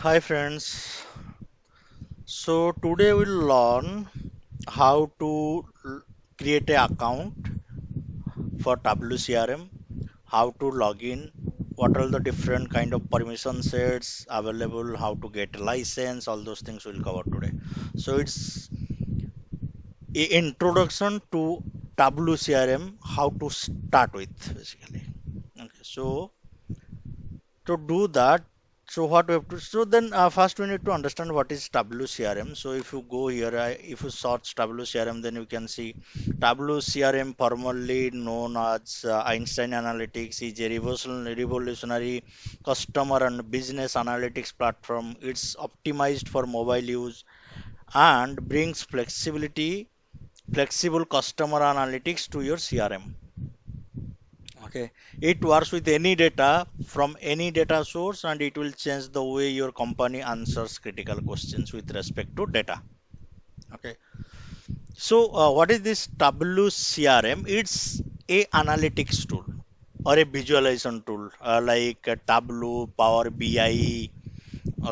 Hi friends. So today we'll learn how to create an account for WCRM, how to log in, what are the different kind of permission sets available, how to get a license, all those things we'll cover today. So it's a introduction to WCRM, how to start with basically. Okay, so to do that, so what we have to, so then first we need to understand what is WCRM. So if you go here, if you search WCRM, then you can see WCRM, formerly known as Einstein Analytics, is a revolutionary customer and business analytics platform. It's optimized for mobile use and brings flexible customer analytics to your CRM. Okay, it works with any data from any data source and it will change the way your company answers critical questions with respect to data. Okay, so what is this WCRM? It's a analytics tool or a visualization tool like Tableau, Power BI,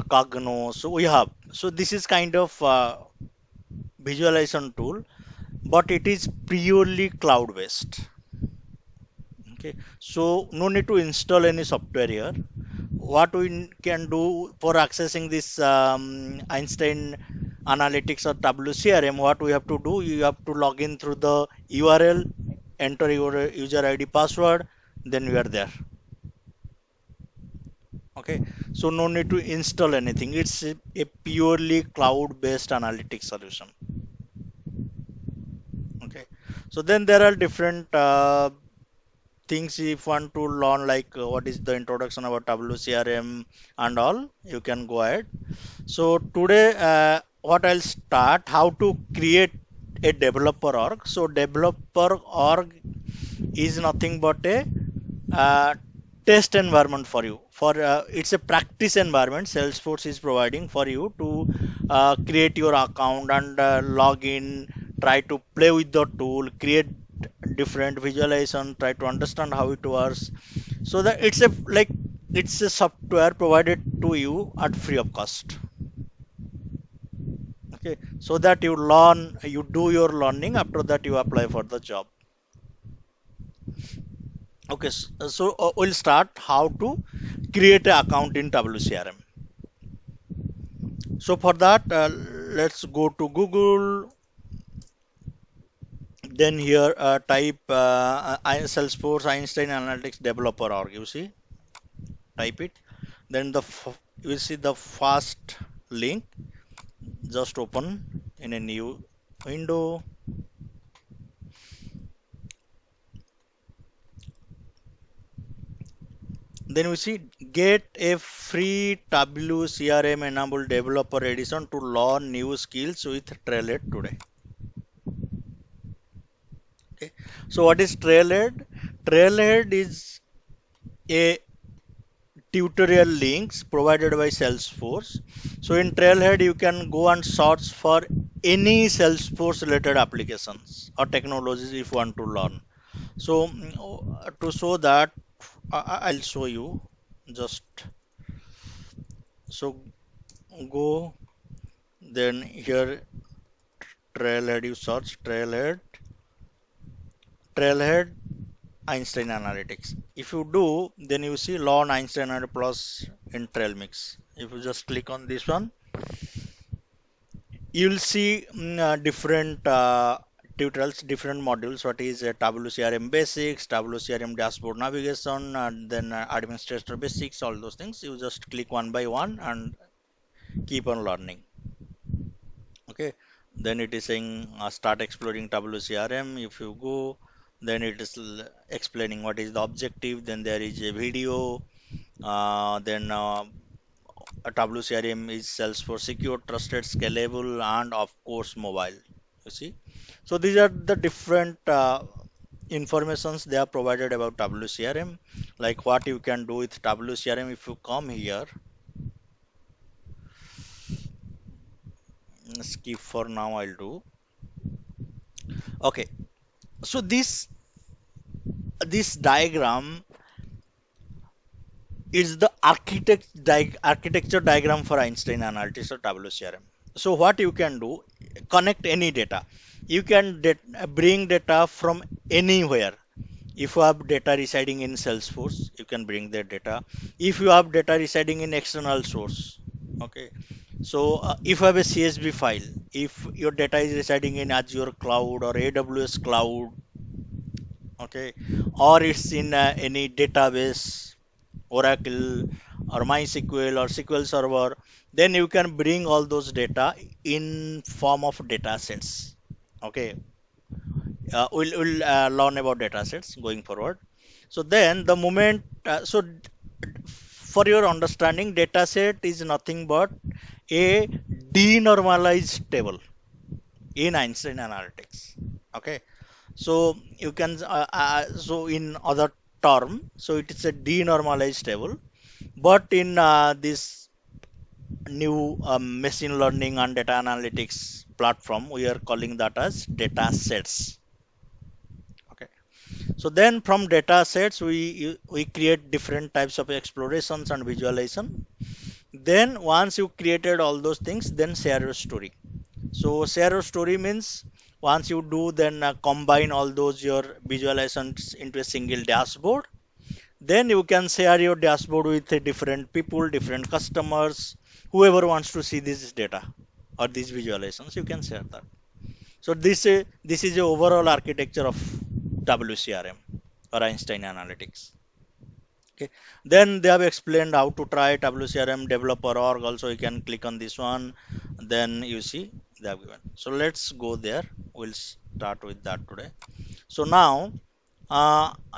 Cognos. So we have. So this is kind of visualization tool, but it is purely cloud based. Okay, so no need to install any software here. What we can do for accessing this Einstein Analytics or WCRM, what we have to do, you have to log in through the URL, enter your user ID password, then you are there. Okay, so no need to install anything. It's a purely cloud-based analytics solution. Okay, so then there are different things if want to learn like what is the introduction about WCRM and all, you can go ahead. So today, what I'll start how to create a developer org. So developer org is nothing but a uh, test environment for you. For it's a practice environment Salesforce is providing for you to create your account and log in, try to play with the tool, create different visualization, try to understand how it works. So that it's a software provided to you at free of cost. Okay, so that you learn, you do your learning, after that you apply for the job. Okay, so we'll start how to create an account in WCRM. So for that, let's go to Google, then here type Salesforce Einstein Analytics Developer org, you see, type it, then you will see the first link, just open in a new window. Then we see get a free WCRM enabled developer edition to learn new skills with Trailhead today. Okay. So what is Trailhead? Trailhead is a tutorial links provided by Salesforce. So in Trailhead you can go and search for any Salesforce related applications or technologies if you want to learn. So to show that, I'll show you just. So go, then here Trailhead, you search Trailhead Einstein Analytics. If you do, then you see Learn Einstein Analytics Plus in Trailmix. If you just click on this one, you'll see different tutorials, different modules. What is WCRM Basics, WCRM Dashboard Navigation, and then Administrator Basics, all those things. You just click one by one and keep on learning. Okay, then it is saying start exploring WCRM. If you go, then it is explaining what is the objective, then there is a video, then a WCRM is Salesforce secure, trusted, scalable, and of course mobile, you see. So these are the different informations they are provided about WCRM, like what you can do with WCRM. If you come here, skip for now, I'll do. Okay, so this diagram It's the architecture diagram for Einstein analytics or WCRM. So what you can do, connect any data. You can bring data from anywhere. If you have data residing in Salesforce, you can bring that data. If you have data residing in external source, okay. So if you have a CSV file, if your data is residing in Azure cloud or AWS cloud, okay, or it's in any database, Oracle or MySQL or SQL Server, then you can bring all those data in form of data sets. Okay, we'll learn about data sets going forward. So then the moment, for your understanding, data set is nothing but a denormalized table in Einstein analytics. Okay, so you can, so in other term, so it is a denormalized table, but in this new machine learning and data analytics platform, we are calling that as data sets. Okay. So then from data sets, we create different types of explorations and visualization. Then once you created all those things, then share your story. So share your story means once you do, then combine all those your visualizations into a single dashboard. Then you can share your dashboard with different people, different customers, whoever wants to see this data or these visualizations, you can share that. So this is the overall architecture of WCRM or Einstein Analytics. Okay. Then they have explained how to try WCRM developer org. Also, you can click on this one. Then you see they have given. So let's go there. We'll start with that today. So now,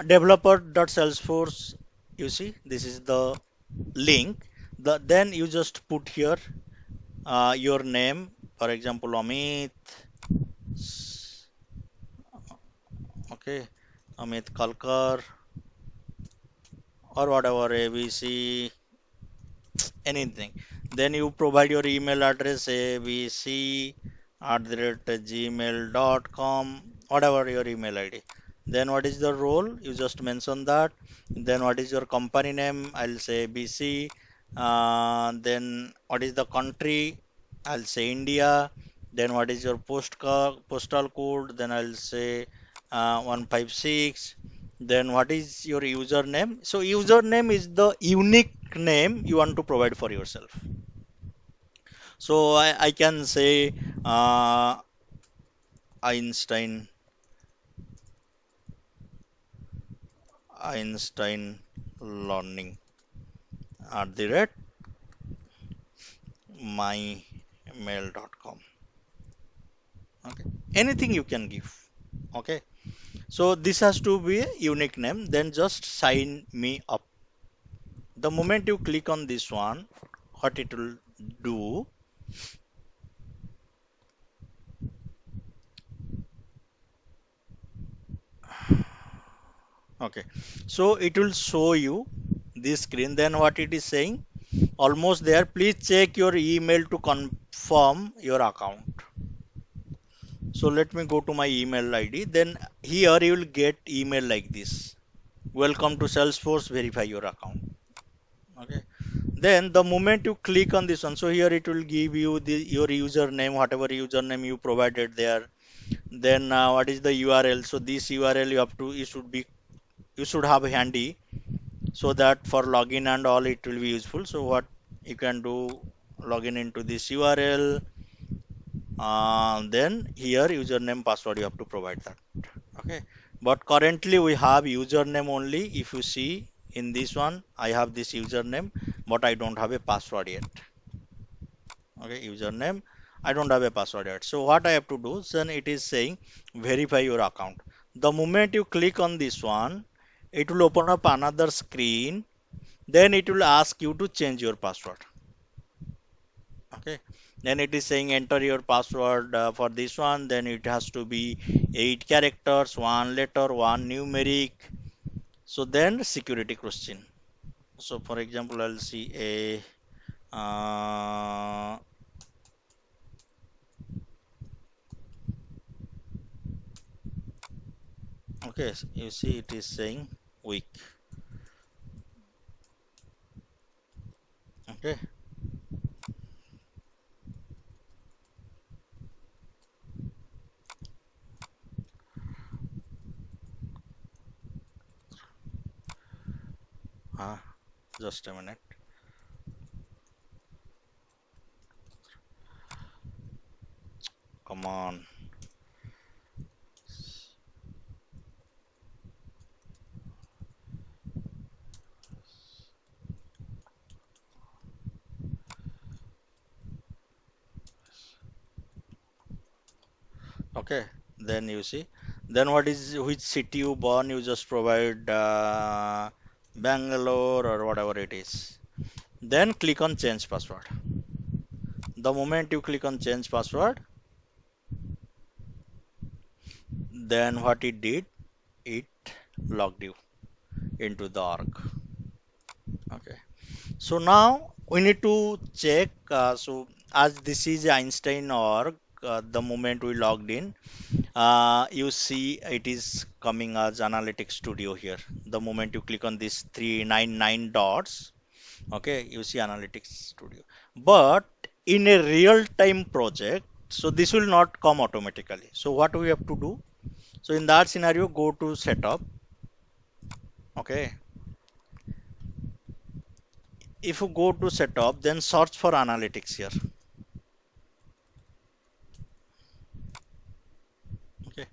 developer.salesforce, you see, this is the link. Then you just put here your name, for example, Amit, okay, Amit Kalkar, or whatever, ABC, anything. Then you provide your email address, abc@gmail.com, whatever your email ID. Then what is the role? You just mention that. Then what is your company name? I'll say ABC. Then what is the country? I'll say India. Then what is your postal code? Then I'll say 156. Then what is your username? So username is the unique name you want to provide for yourself. So I can say Einstein Einstein learning at the rate mymail.com. Okay. Anything you can give. Okay. So this has to be a unique name. Then just sign me up. The moment you click on this one, what it will do, okay, so it will show you this screen. Then what it is saying, almost there, please check your email to confirm your account. So let me go to my email ID. Then here you will get email like this: welcome to Salesforce, verify your account. Okay, then the moment you click on this one, so here it will give you your username, whatever username you provided there. Then what is the URL? So this URL you should have handy, so that for login and all it will be useful. So what you can do, login into this URL, then here username password you have to provide that. Okay, but currently we have username only. If you see in this one, I have this username, but I don't have a password yet. Okay, username, I don't have a password yet. So what I have to do, then it is saying verify your account. The moment you click on this one, it will open up another screen. Then it will ask you to change your password. Okay, then it is saying enter your password for this one. Then it has to be 8 characters, one letter, one numeric. So then security question. So for example, I'll see a okay, you see it is saying week. Okay. uh, just a minute. Come on. Okay, then you see, then what is which city you born, you just provide Bangalore or whatever it is. Then click on change password. The moment you click on change password, then what it did, it logged you into the org. Okay. So now we need to check. So as this is Einstein org, the moment we logged in, you see it is coming as Analytics Studio here. The moment you click on these 399 dots, okay, you see Analytics Studio. But in a real-time project, so this will not come automatically. So what we have to do? So in that scenario, go to Setup. Okay, if you go to Setup, then search for Analytics here. Okay,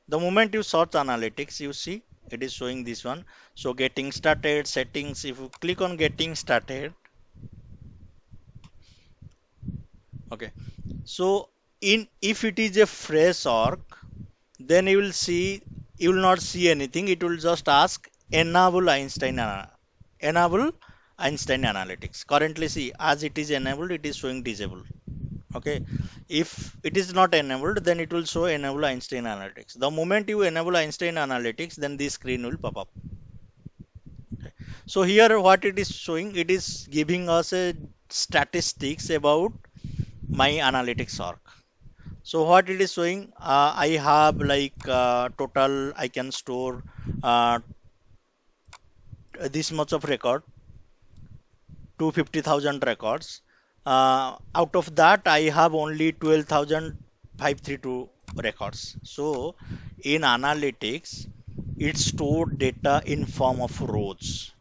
the moment you search Analytics, you see it is showing this one. So getting started, settings. If you click on getting started, okay. So in if it is a fresh org, then you will not see anything. It will just ask enable Einstein analytics. Currently, see as it is enabled, it is showing disabled. Okay. If it is not enabled, then it will show enable Einstein analytics. The moment you enable Einstein analytics, then this screen will pop up. Okay. So here what it is showing, it is giving us a statistics about my analytics org. So what it is showing, I have like total I can store uh, this much of record, 250,000 records. Out of that, I have only 12,532 records. So in analytics, it stored data in form of rows.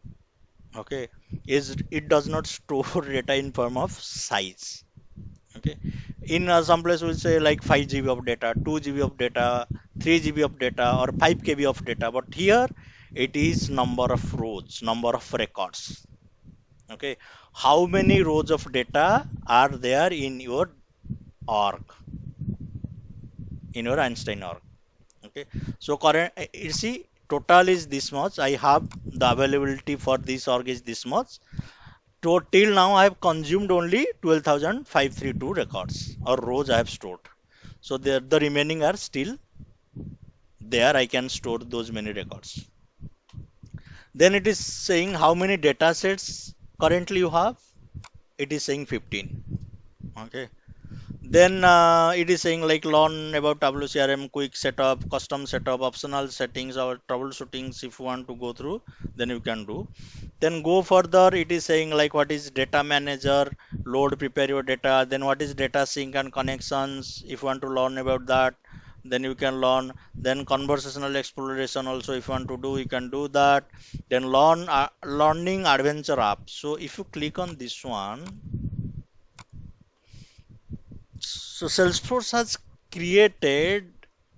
Okay, is it does not store data in form of size. Okay, in some place we'll say like 5 GB of data, 2 GB of data, 3 GB of data, or 5 KB of data. But here it is number of rows, number of records. Okay, how many rows of data are there in your org, in your Einstein org? Okay, so current you see total is this much. I have the availability for this org is this much. Till now, I have consumed only 12,532 records or rows I have stored. So the remaining are still there. I can store those many records. Then it is saying how many data sets currently you have. It is saying 15. Okay. Then it is saying like learn about WCRM, quick setup, custom setup, optional settings, or troubleshootings. If you want to go through, then you can do. Then go further. It is saying like what is data manager, load, prepare your data. Then what is data sync and connections. If you want to learn about that, then you can learn. Then conversational exploration also. If you want to do, you can do that. Then learning adventure app. So if you click on this one. So Salesforce has created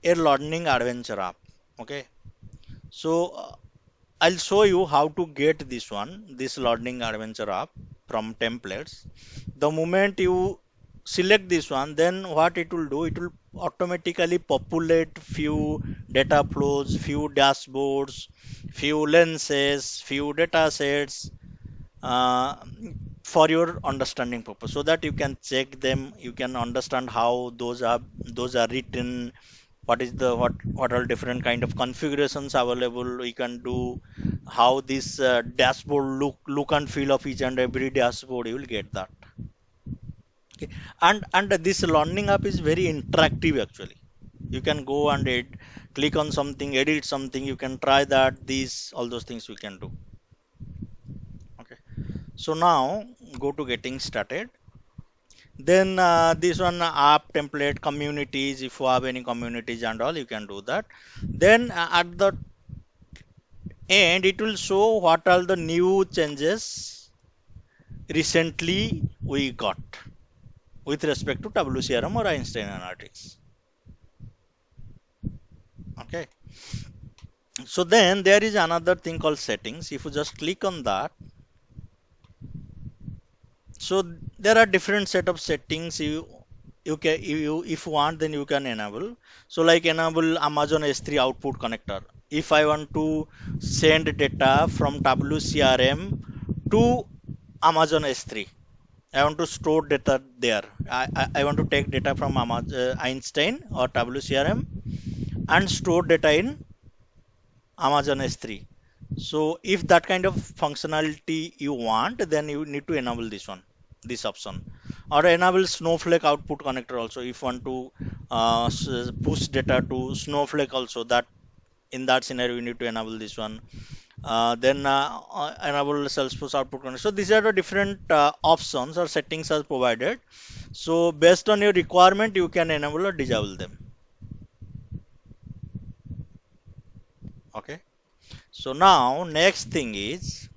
a learning adventure app. Okay. So I'll show you how to get this one, this learning adventure app from templates. The moment you select this one, then what it will do, it will automatically populate few data flows, few dashboards, few lenses, few data sets, uh, for your understanding purpose so that you can check them, you can understand how those are written, what are different kind of configurations available we can do, how this dashboard look and feel of each and every dashboard, you will get that. Okay. And this learning app is very interactive actually. You can go and click on something, edit something, you can try that, these all those things we can do. Okay. So now go to getting started. Then this one app template communities, if you have any communities and all, you can do that. Then at the end, it will show what are the new changes recently we got with respect to WCRM or Einstein Analytics. Okay. So then there is another thing called settings. If you just click on that, so there are different set of settings you can if you want then you can enable. So like enable Amazon S3 output connector. If I want to send data from WCRM to Amazon S3, I want to store data there. I want to take data from Amazon, Einstein or WCRM and store data in Amazon S3. So if that kind of functionality you want, then you need to enable this one, this option, or enable Snowflake output connector also. If you want to push data to Snowflake also, that in that scenario you need to enable this one. Then enable Salesforce output connector. So these are the different options or settings are provided. So based on your requirement, you can enable or disable them. Okay. So now next thing is,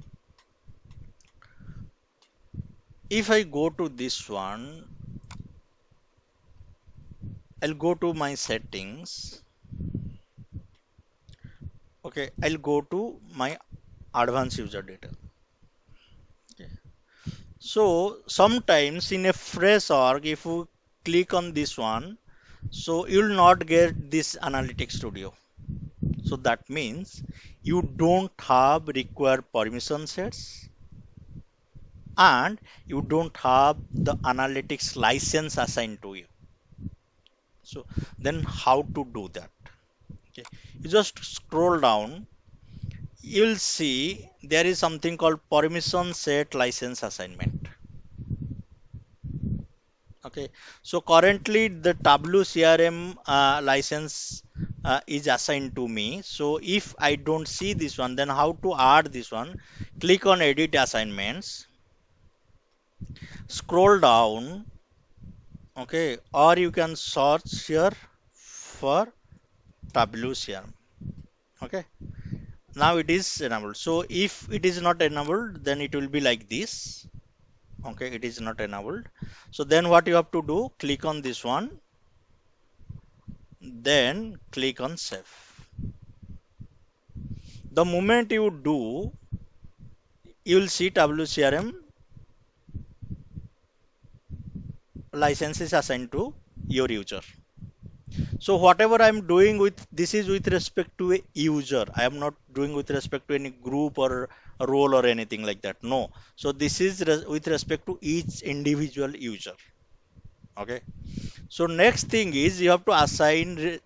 if I go to this one, I'll go to my settings. Okay, I'll go to my advanced user data. Okay. So sometimes in a fresh org, if you click on this one, so you'll not get this Analytics Studio. So that means you don't have required permission sets and you don't have the analytics license assigned to you. So then how to do that? Okay, you just scroll down, you'll see there is something called permission set license assignment. Okay, so currently the WCRM license is assigned to me. So if I don't see this one, then how to add this one? Click on edit assignments, scroll down, okay, or you can search here for WCRM. Okay, now it is enabled. So if it is not enabled, then it will be like this. Okay, it is not enabled. So then what you have to do, click on this one, then click on save. The moment you do, you will see WCRM license is assigned to your user. So whatever I'm doing with this is with respect to a user. I am not doing with respect to any group or a role or anything like that. No, so this is with respect to each individual user. Okay, so next thing is you have to assign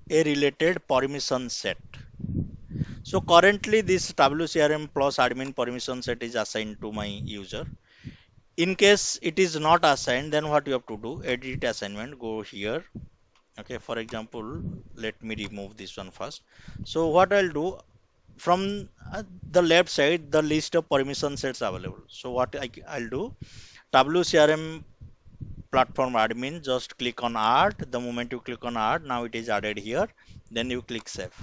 a related permission set. So currently this WCRM plus admin permission set is assigned to my user. In case it is not assigned, then what you have to do, edit assignment, go here. Okay, for example, let me remove this one first. So what I'll do, from the left side, the list of permission sets available. So what I'll do, WCRM platform admin, just click on add. The moment you click on add, now it is added here. Then you click save.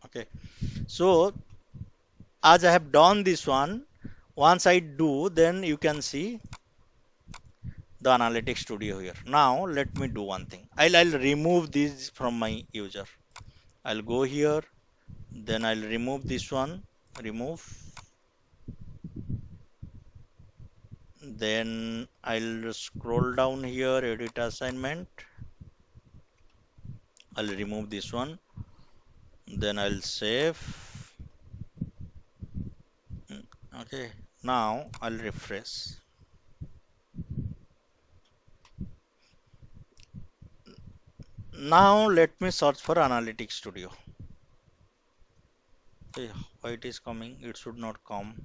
Okay, so as I have done this one, once I do, then you can see the Analytics Studio here. Now let me do one thing. I'll remove this from my user. I'll go here, then I'll remove this one, remove. Then I'll scroll down here, edit assignment. I'll remove this one. Then I'll save. Okay, now I'll refresh. Now let me search for Analytics Studio. Okay, why it is coming? It should not come.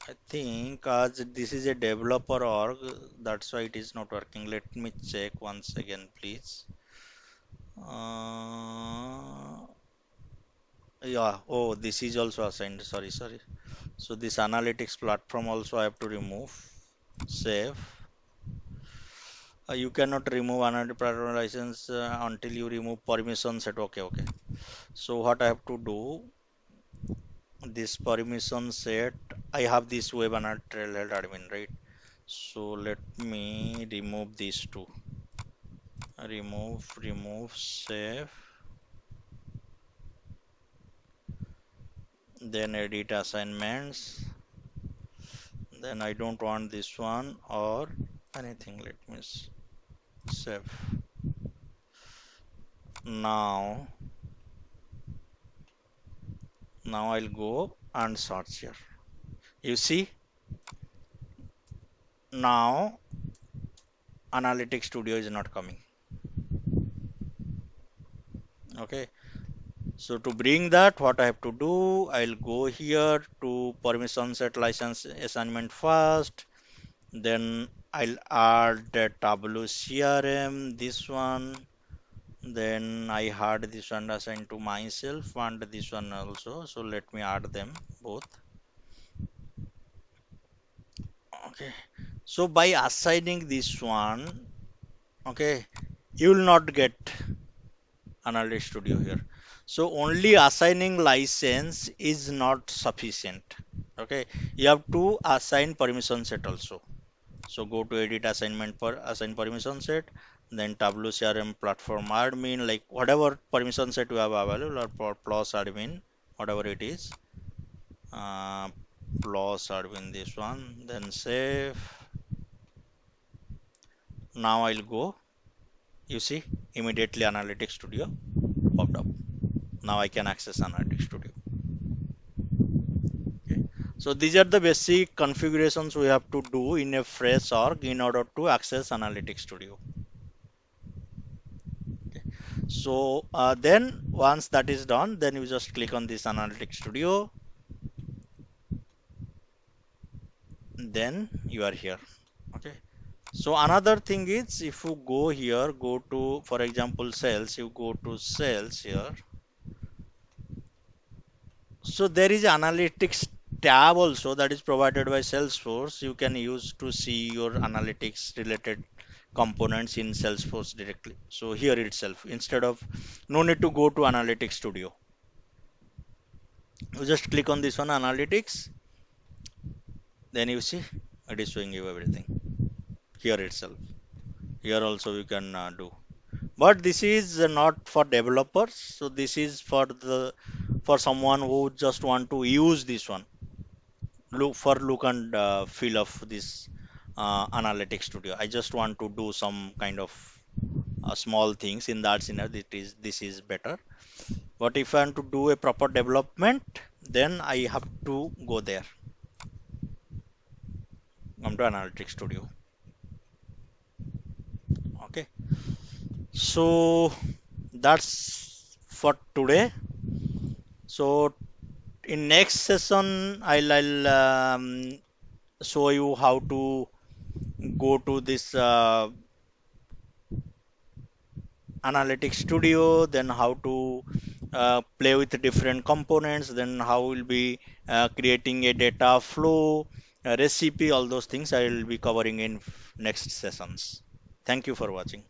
I think as this is a developer org, that's why it is not working. Let me check once again, please. Uh, Yeah, oh, this is also assigned. Sorry, sorry. So this analytics platform also I have to remove. Save. You cannot remove analytic platform license until you remove permission set. Okay, okay. So what I have to do, this permission set, I have this web analytic trailhead admin, right? So let me remove these two. Remove, save, then edit assignments. Then I don't want this one or anything. Let me save. Now, now I'll go and search here. You see, now Analytics Studio is not coming. Okay. So to bring that, what I have to do, I'll go here to permission set license assignment first. Then I'll add the WCRM, this one. Then I had this one assigned to myself and this one also. So let me add them both. Okay. So by assigning this one, okay, you will not get Analytics Studio here. So only assigning license is not sufficient. Okay, you have to assign permission set also. So go to edit assignment for assign permission set, then WCRM platform admin, like whatever permission set you have available, or plus admin, whatever it is, uh, plus admin this one, then save. Now I'll go. You see, immediately Analytics Studio popped up. Now I can access Analytics Studio. Okay. So these are the basic configurations we have to do in a fresh org in order to access Analytics Studio. Okay. So then once that is done, then you just click on this Analytics Studio. Then you are here. Okay. So another thing is if you go here, go to, for example, sales, you go to sales here. So there is analytics tab also that is provided by Salesforce. You can use to see your analytics related components in Salesforce directly. So here itself, instead of no need to go to Analytics Studio. You just click on this one, Analytics, then you see it is showing you everything here itself. Here also you can do. But this is not for developers. So this is for someone who just want to use this one. Look and feel of this analytics studio. I just want to do some kind of small things in that scenario. This is better. But if I want to do a proper development, then I have to go there. Come to analytics studio. Okay. So that's for today. So in next session, I'll show you how to go to this Analytics Studio, then how to play with different components, then how we'll be creating a data flow, a recipe, all those things I will be covering in next sessions. Thank you for watching.